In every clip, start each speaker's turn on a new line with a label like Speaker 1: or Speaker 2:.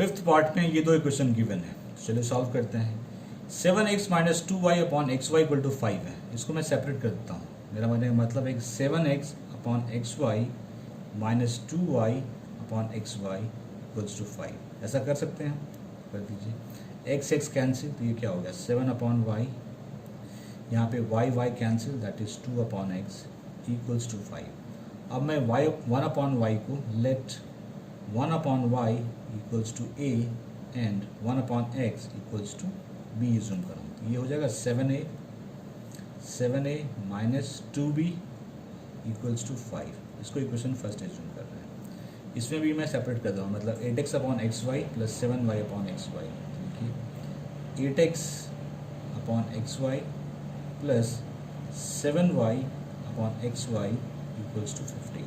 Speaker 1: Fifth part में ये दो इक्वेशन गिवन है, चलिए सॉल्व करते हैं। 7x minus 2y upon x y equal to 5 है, इसको मैं सेपरेट कर देता हूँ। मेरा मतलब है 7x upon x y minus 2y upon x y equals to 5, ऐसा कर सकते हैं, कर दीजिए। x कैंसिल, तो ये क्या हो गया 7 अपॉन वाई, यहाँ पे y cancel, that is 2 upon x equals to 5। अब मैं 1 अपॉन वाई को let 1 upon y equals to a and 1 upon x equals to b assume करूँ, तो ये हो जाएगा 7a minus 2b equals to 5। इसको इक्वेशन फर्स्ट एज्यूम कर रहे हैं। इसमें भी मैं सेपरेट कर दूँ, मतलब 8x upon x y plus 7y upon x y, देखिए 8x upon x y plus 7y upon x y equals to 15।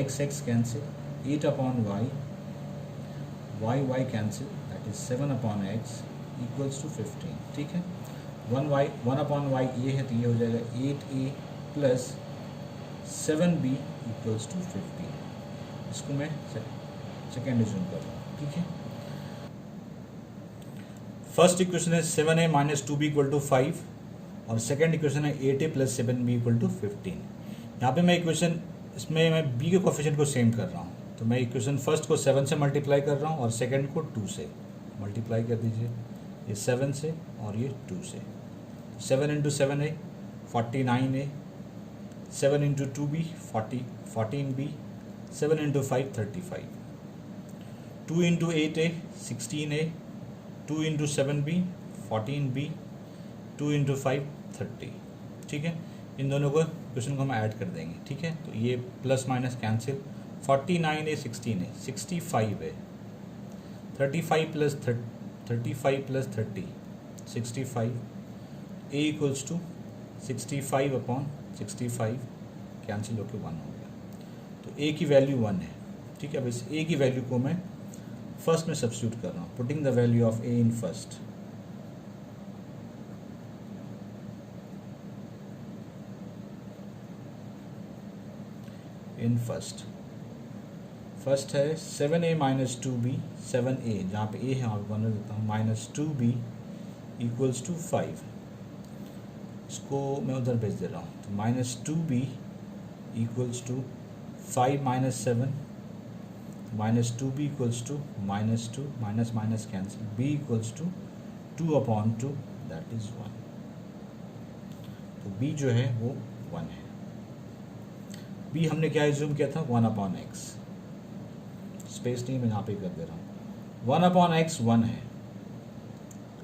Speaker 1: x cancel, 8 upon y cancel, that is 7 upon x equals to 15, ठीक है। 1 upon Y ये है, तो ये हो जाएगा 8a plus 7b equals to 15। इसको मैं सेकेंड एज्यूम कर रहा हूँ, ठीक है। फर्स्ट इक्वेशन है 7a minus 2b equal to 5 और सेकेंड इक्वेशन है 8a plus 7b equal to 15। यहाँ पे मैं इक्वेशन, इसमें मैं b के कोफिशिएंट को सेम कर रहा हूँ, तो मैं इक्वेशन फर्स्ट को 7 से मल्टीप्लाई कर रहा हूँ और सेकेंड को 2 से मल्टीप्लाई कर दीजिए, ये 7 से और ये 2 से। 7 into 7a 49a, 7 into 2b 14b, 7 into 5 35, 2 into 8a 16a, 2 into 7b 14b, 2 into 5 30, ठीक है। इन दोनों को क्वेश्चन को हम ऐड कर देंगे, ठीक है। तो ये plus minus cancel, 49a 16a 65 है, 35 plus 30 65, a equals to 65 upon 65 cancel होकर 1 हो गया, तो a की वैल्यू 1 है, ठीक है। अब इस a की वैल्यू को मैं फर्स्ट में सब्स्टिट्यूट कर रहा हूँ, putting the value of a in first. First है 7a माइनस 2b, 7a जहाँ पे a है वहाँ पे 1 देता हूँ, माइनस 2b इक्वल्स टू 5। इसको मैं उधर भेज दे रहा हूँ, तो minus 2b equals to 5 minus 7, minus 2b equals to minus 2, minus minus cancel, b equals to 2 upon 2, that is 1। तो b जो है वो 1 है। b हमने क्या एज्यूम किया था, 1 अपॉन एक्स, स्पेस नहीं मैं यहाँ पे कर दे रहा हूँ। 1 अपॉन एक्स 1 है,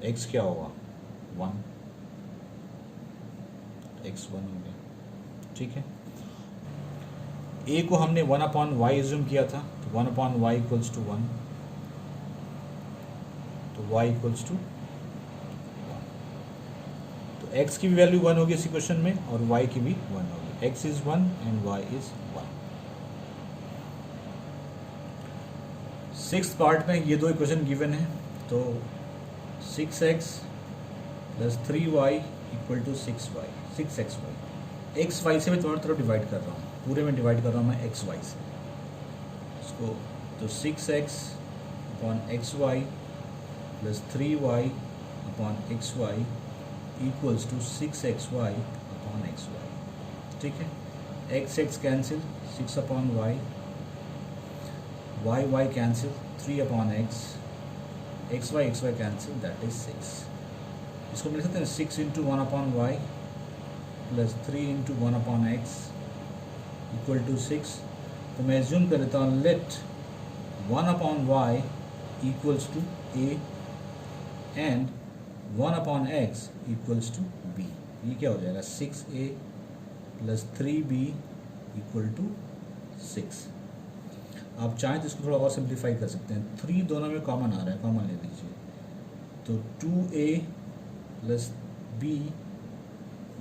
Speaker 1: x क्या होगा 1, x 1 हो गया, ठीक है। a को हमने 1 अपॉन वाई एज्यूम किया था, तो 1 अपॉन वाई इक्वल्स टू 1, तो y इक्वल्स टू 1। तो x की भी वैल्यू 1 होगी इस इक्वेशन में और y की भी 1 होगी, x is 1 and y is 1। Sixth part में ये दो इक्वेशन गिवन है, तो 6x plus 3y equal to 6xy, x y से मैं दोनों तरफ डिवाइड कर रहा हूँ, पूरे में डिवाइड कर रहा हूँ मैं एक्स वाई से इसको, तो 6x upon x y plus 3y upon x y equals to 6xy upon x y, ठीक है। x cancel, 6 upon y cancel, 3 upon x y cancel, that is 6। इसको मिल सकते हैं 6 into 1 upon y plus 3 into 1 upon x equal to 6। तो मैं assume कर लेता हूँ let 1 upon y equals to a and 1 upon x equals to b। ये क्या हो जाएगा 6a plus 3b equal to 6। आप चाहें तो इसको थोड़ा और सिंप्लीफाई कर सकते हैं, 3 दोनों में कॉमन आ रहा है, कॉमन ले लीजिए, तो 2a plus b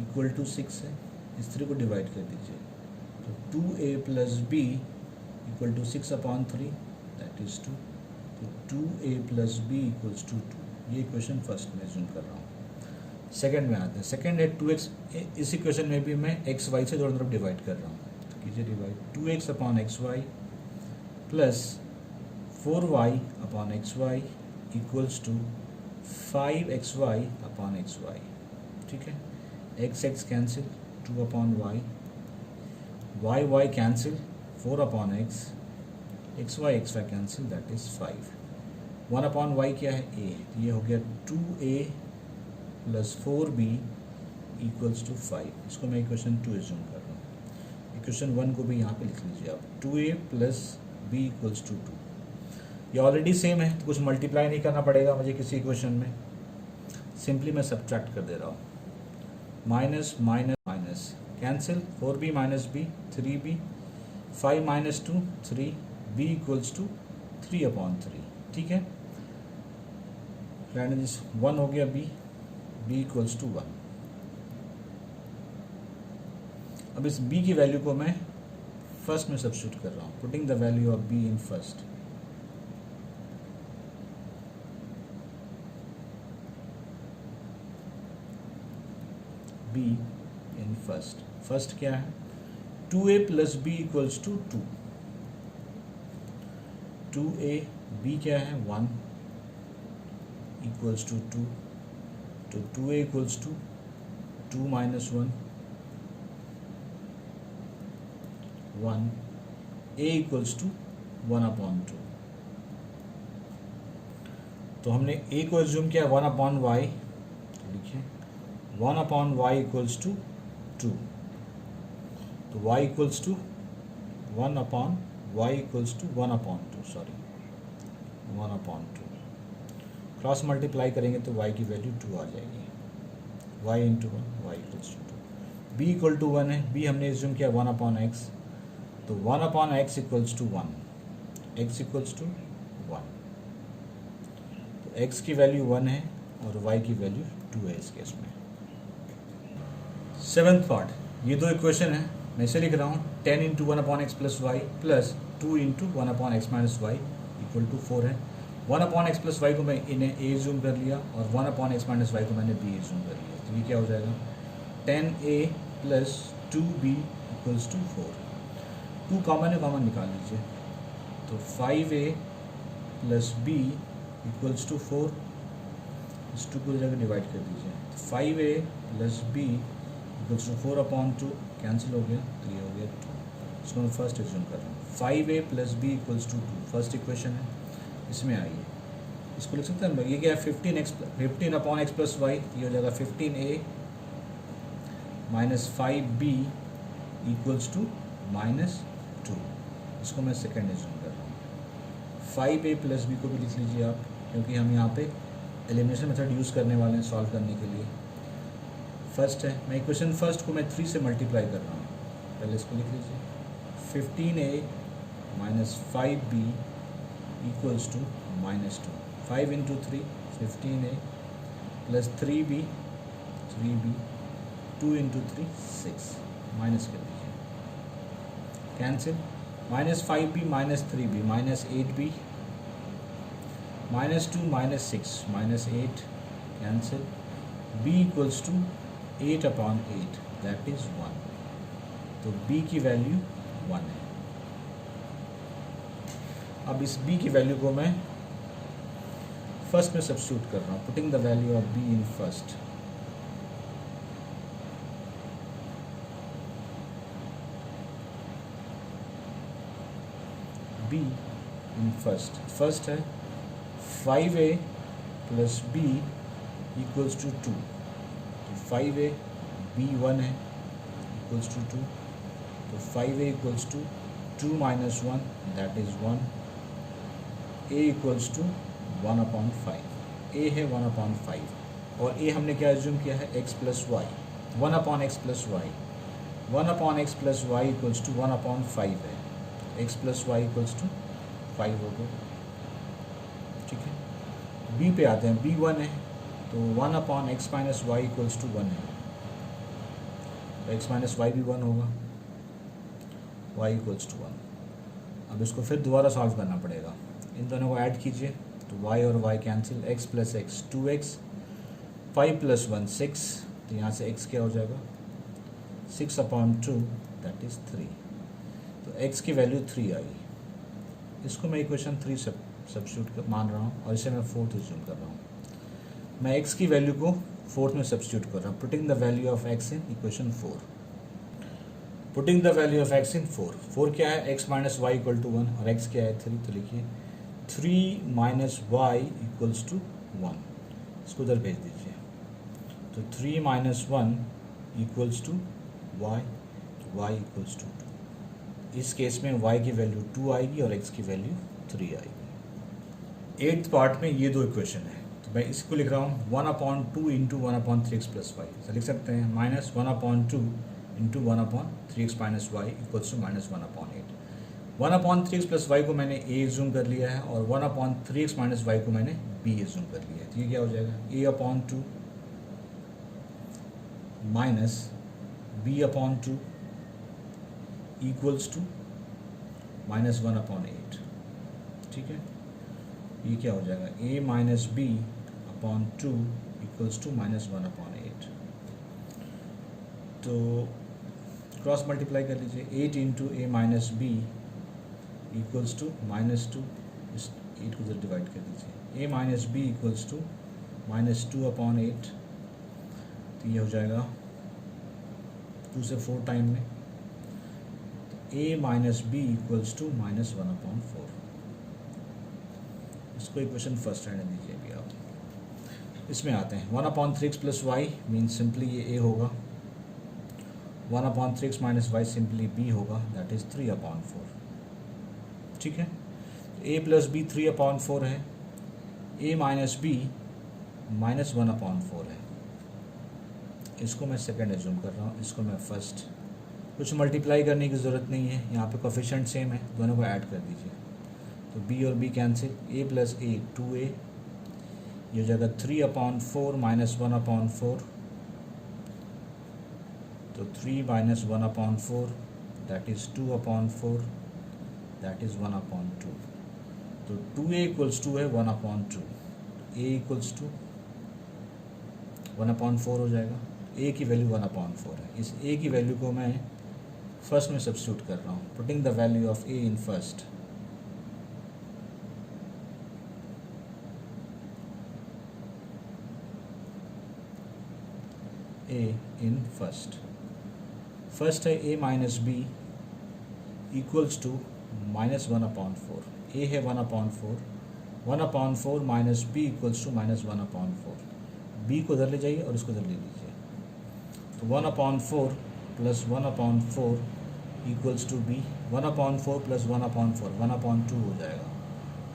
Speaker 1: equal to 6 है, इस 3 को डिवाइड कर दीजिए, तो 2a plus b equal to 6 upon 3, that is 2, तो 2a plus b equals to 2। ये इक्वेशन फर्स्ट में एज्यूम कर रहा हूँ। सेकंड में आते हैं, सेकंड है 2x, इस इक्वेशन में भी मैं एक्स वाई से दोनों तरफ डिवाइड कर रहा हूँ, तो कीजिए divide, 2x upon x y plus 4y upon XY equals to 5XY upon XY। ठीक है, x cancel, 2 upon y cancel, 4 upon x, xy cancel, that is 5। 1 upon y क्या है, a, तो ये हो गया 2a plus 4b equals to 5। इसको मैं इक्वेशन 2 एज्यूम कर रहा हूँ। इक्वेशन 1 को भी यहाँ पे लिख लीजिए आप, 2a plus b equals to 2। ये ऑलरेडी सेम है तो कुछ मल्टीप्लाई नहीं करना पड़ेगा मुझे किसी इक्वेशन में, सिंपली मैं सब्ट्रैक्ट कर दे रहा हूँ। Minus minus minus cancel, 4b minus b 3b, 5 minus 2 3, b equals to 3 upon 3। ठीक है, 1 हो गया b इक्वल्स टू 1। अब इस b की वैल्यू को मैं फर्स्ट में सब्स्टिट्यूट कर रहा हूँ, putting the value of b in first. b in first क्या है, 2a plus b equals to 2। 2a, b क्या है 1 इक्वल्स टू 2, तो 2a equals to 2 minus 1, 1, a equals to 1 upon 2। तो हमने a को एज्यूम किया 1 अपॉन y, तो लिखिए 1 अपॉन y इक्वल्स टू 2, तो y equals to 1 upon y equals to 1 upon 2, sorry 1 upon 2। Cross multiply करेंगे तो y की वैल्यू 2 आ जाएगी, y into 1, y equals to 2। b equal to 1 है, b हमने एज्यूम किया 1 अपॉन x, तो 1 upon x equals to 1, x equals to 1। तो x की वैल्यू 1 है और y की वैल्यू 2 है इस केस में। 7th पार्ट, ये दो इक्वेशन है, मैं इसे लिख रहा हूँ 10 into 1 upon x plus y plus 2 into 1 upon x minus y equal to 4 है। 1 अपॉन एक्स प्लस वाई को मैं इन्हें ए जूम कर लिया और 1 अपॉन एक्स माइनस वाई को मैंने बी जूम कर लिया, तो ये क्या हो जाएगा 10a plus 2b equals to 4। 2 common है, कॉमन निकाल लीजिए, तो 5a plus b equals to 4, इस 2 को जगह डिवाइड कर दीजिए, तो 5a plus b equals to 4 upon 2 cancel हो गया, तो ये हो गया 2। इसको मैं फर्स्ट एज्यूम कर रहा हूँ, 5a plus b equals to 2, first equation है, इसमें आइए इसको लिख सकते हैं, ये क्या है 15 अपॉन एक्स प्लस वाई, ये हो जाएगा 15a minus 5b equals to minus 2। इसको मैं सेकेंड एज्यूम कर रहा हूँ। 5a प्लस b को भी लिख लीजिए आप, क्योंकि हम यहाँ पे एलिमिनेशन मेथड यूज़ करने वाले हैं सॉल्व करने के लिए। फर्स्ट है, मैं इक्वेशन फर्स्ट को मैं 3 से मल्टीप्लाई कर रहा हूँ, पहले इसको लिख लीजिए 15a minus 5b equals to minus 2। 5 into 3 15a plus 3b 2 into 3 6, minus कर दीजिए cancel, minus 5b minus 3b minus 8b minus 2 minus 6 minus 8 cancel, b equals to 8 upon 8 that is 1, तो b की वैल्यू 1 है। अब इस b की value को मैं फर्स्ट में सब्स्टिट्यूट कर रहा हूँ, putting the value of b in first. b in first है 5a plus b equals to 2, तो 5a b 1 है इक्वल्स टू 2, तो 5a equals to 2 minus 1 that is 1, a equals to 1 upon 5, a है 1 upon 5 और a हमने क्या assume किया है x plus y, 1 upon x plus y, 1 upon x plus y equals to 1 upon 5 है, x plus y equals to 5 हो गया। ठीक है, b पे आते हैं, b 1 है तो 1 upon x minus y equals to 1 है, तो एक्स माइनस वाई भी 1 होगा, y इक्वल्स टू 1। अब इसको फिर दोबारा सॉल्व करना पड़ेगा, इन दोनों को ऐड कीजिए तो y और y cancel, x plus x 2x, 5 plus 1 6, तो यहाँ से x क्या हो जाएगा 6 अपॉन 2 दैट इज़ 3, तो x की वैल्यू 3 आई। इसको मैं इक्वेशन 3 से सब्स्टिट्यूट मान रहा हूँ और इसे मैं फोर्थ एज्यूम कर रहा हूँ। मैं एक्स की वैल्यू को फोर्थ में सब्स्टिट्यूट कर रहा हूँ। Putting the value of x in equation 4। Putting the value of x in 4। 4 क्या है? X minus y equal to 1 और एक्स क्या है 3। तो लिखिए 3 माइनस वाई इक्वल्स टू 1। इसको उधर भेज दीजिए। तो 3 माइनस 1 इक्वल्स टू वाई, तो वाई इक्वल्स टू 2। इस केस में वाई की वैल्यू 2 आएगी और एक्स की वैल्यू 3 आएगी। 8th पार्ट में ये दो इक्वेशन है, तो मैं इसको लिख रहा हूँ 1/2 इंटू 1/3x प्लस वाई। ऐसा लिख सकते हैं minus 1/2 into 1/3x minus y equals to minus 1/8। 1/3x plus y को मैंने ए एज्यूम कर लिया है और 1/3x माइनस वाई को मैंने बी एज्यूम कर लिया है। तो ये क्या हो जाएगा? a/2 minus b/2 equals to minus 1/8। ठीक है, ये क्या हो जाएगा? a minus b/2 equals to minus 1/8। तो क्रॉस मल्टीप्लाई कर लीजिए। 8 into a minus b equals to -2। इस 8 को उधर डिवाइड कर दीजिए। a minus b equals to -2/8। तो ये हो जाएगा 2 से 4 टाइम में। a minus b equals to -1/4। इसको इक्वेशन फर्स्ट रहने दीजिए अभी आप। इसमें आते हैं 1/3x plus y means simply ये a होगा। 1/3x minus y simply b होगा, दैट इज 3/4। ठीक है, a प्लस बी 3/4 है, a माइनस बी -1/4 है। इसको मैं सेकंड एज्यूम कर रहा हूँ, इसको मैं फर्स्ट। कुछ मल्टीप्लाई करने की ज़रूरत नहीं है, यहाँ पे कोफिशिएंट सेम है, दोनों को ऐड कर दीजिए। तो b और b cancel, a plus a 2a, ये हो जाएगा 3/4 माइनस 1/4। तो 3 minus 1/4 that is 2/4, that is 1/2। तो 2a इक्वल्स टू है 1/2, a इक्वल्स टू 1/4 हो जाएगा। a की वैल्यू 1/4 है। इस a की वैल्यू को मैं फर्स्ट में सब्स्टिट्यूट कर रहा हूँ। Putting the value of a in first. a in first. First है a minus b equals to -1/4। a है 1/4, 1/4 minus b equals to -1/4। b को उधर ले जाइए और इसको उधर ले लीजिए। तो 1/4 plus 1/4 equals to b। 1/4 plus 1/4 1/2 हो जाएगा।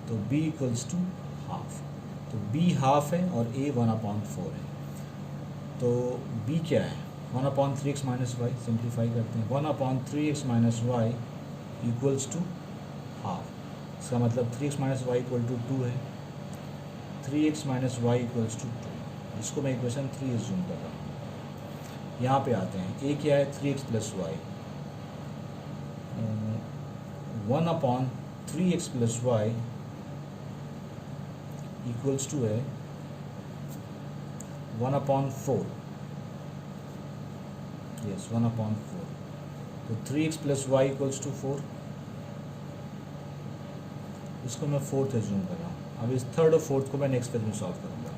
Speaker 1: तो b इक्वल्स टू हाफ। तो b हाफ है और a 1/4 है। तो b क्या है? 1/3x minus Y. सिंप्लीफाई करते हैं। 1/3x minus y equals to half. इसका मतलब 3x minus y equal to 2 है। 3x minus y equals to 2। इसको मैं इक्वेशन 3 एज्यूम कर रहा हूँ। यहाँ पे आते हैं। a क्या है? 3x plus y. 1/3x plus y equals to है 1/4। यस, 1/4। तो 3x plus y equals to 4। इसको मैं फोर्थ एज्यूम कर रहा हूँ। अब इस थर्ड और फोर्थ को मैं नेक्स्ट पेज में सॉल्व करूँगा।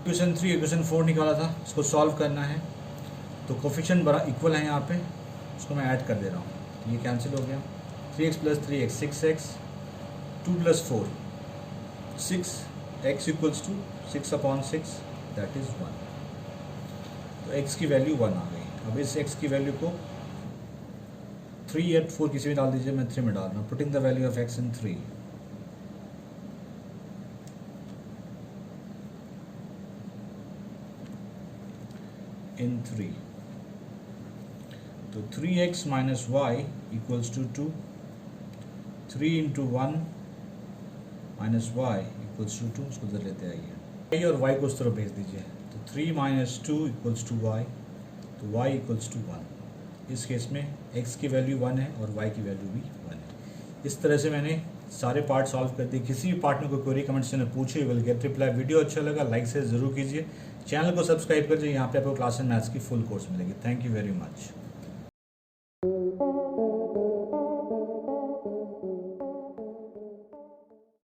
Speaker 1: इक्वेशन 3 इक्वेशन 4 निकाला था, इसको सॉल्व करना है। तो कोफिशिएंट बड़ा इक्वल है यहाँ पे, इसको मैं ऐड कर दे रहा हूँ। तो ये कैंसिल हो गया। 3x plus 3x 6x, 2 plus 4 6, x equals to 6/6 that is 1। तो x की वैल्यू 1 आ गई। अब इस x की वैल्यू को 3 या 4 किसी में डाल दीजिए, मैं 3 में डाल रहा हूँ। Putting the value of x in 3। In 3 तो 3x minus y equals to 2। 3 into 1 minus y equals to 2। उसको उधर लेते आइए और y को उस तरफ भेज दीजिए। तो 3 माइनस 2 इक्वल्स टू वाई। तो y इक्वल्स टू 1। इस केस में x की वैल्यू 1 है और y की वैल्यू भी 1 है। इस तरह से मैंने सारे पार्ट सॉल्व कर दिए। किसी भी पार्ट में कोई क्वेरी कमेंट से पूछिए, विल गेट रिप्लाई। वीडियो अच्छा लगा लाइक से ज़रूर कीजिए, चैनल को सब्सक्राइब कर दीजिए। यहाँ पे आपको क्लास एंड मैथ्स की फुल कोर्स मिलेगी। Thank you very much.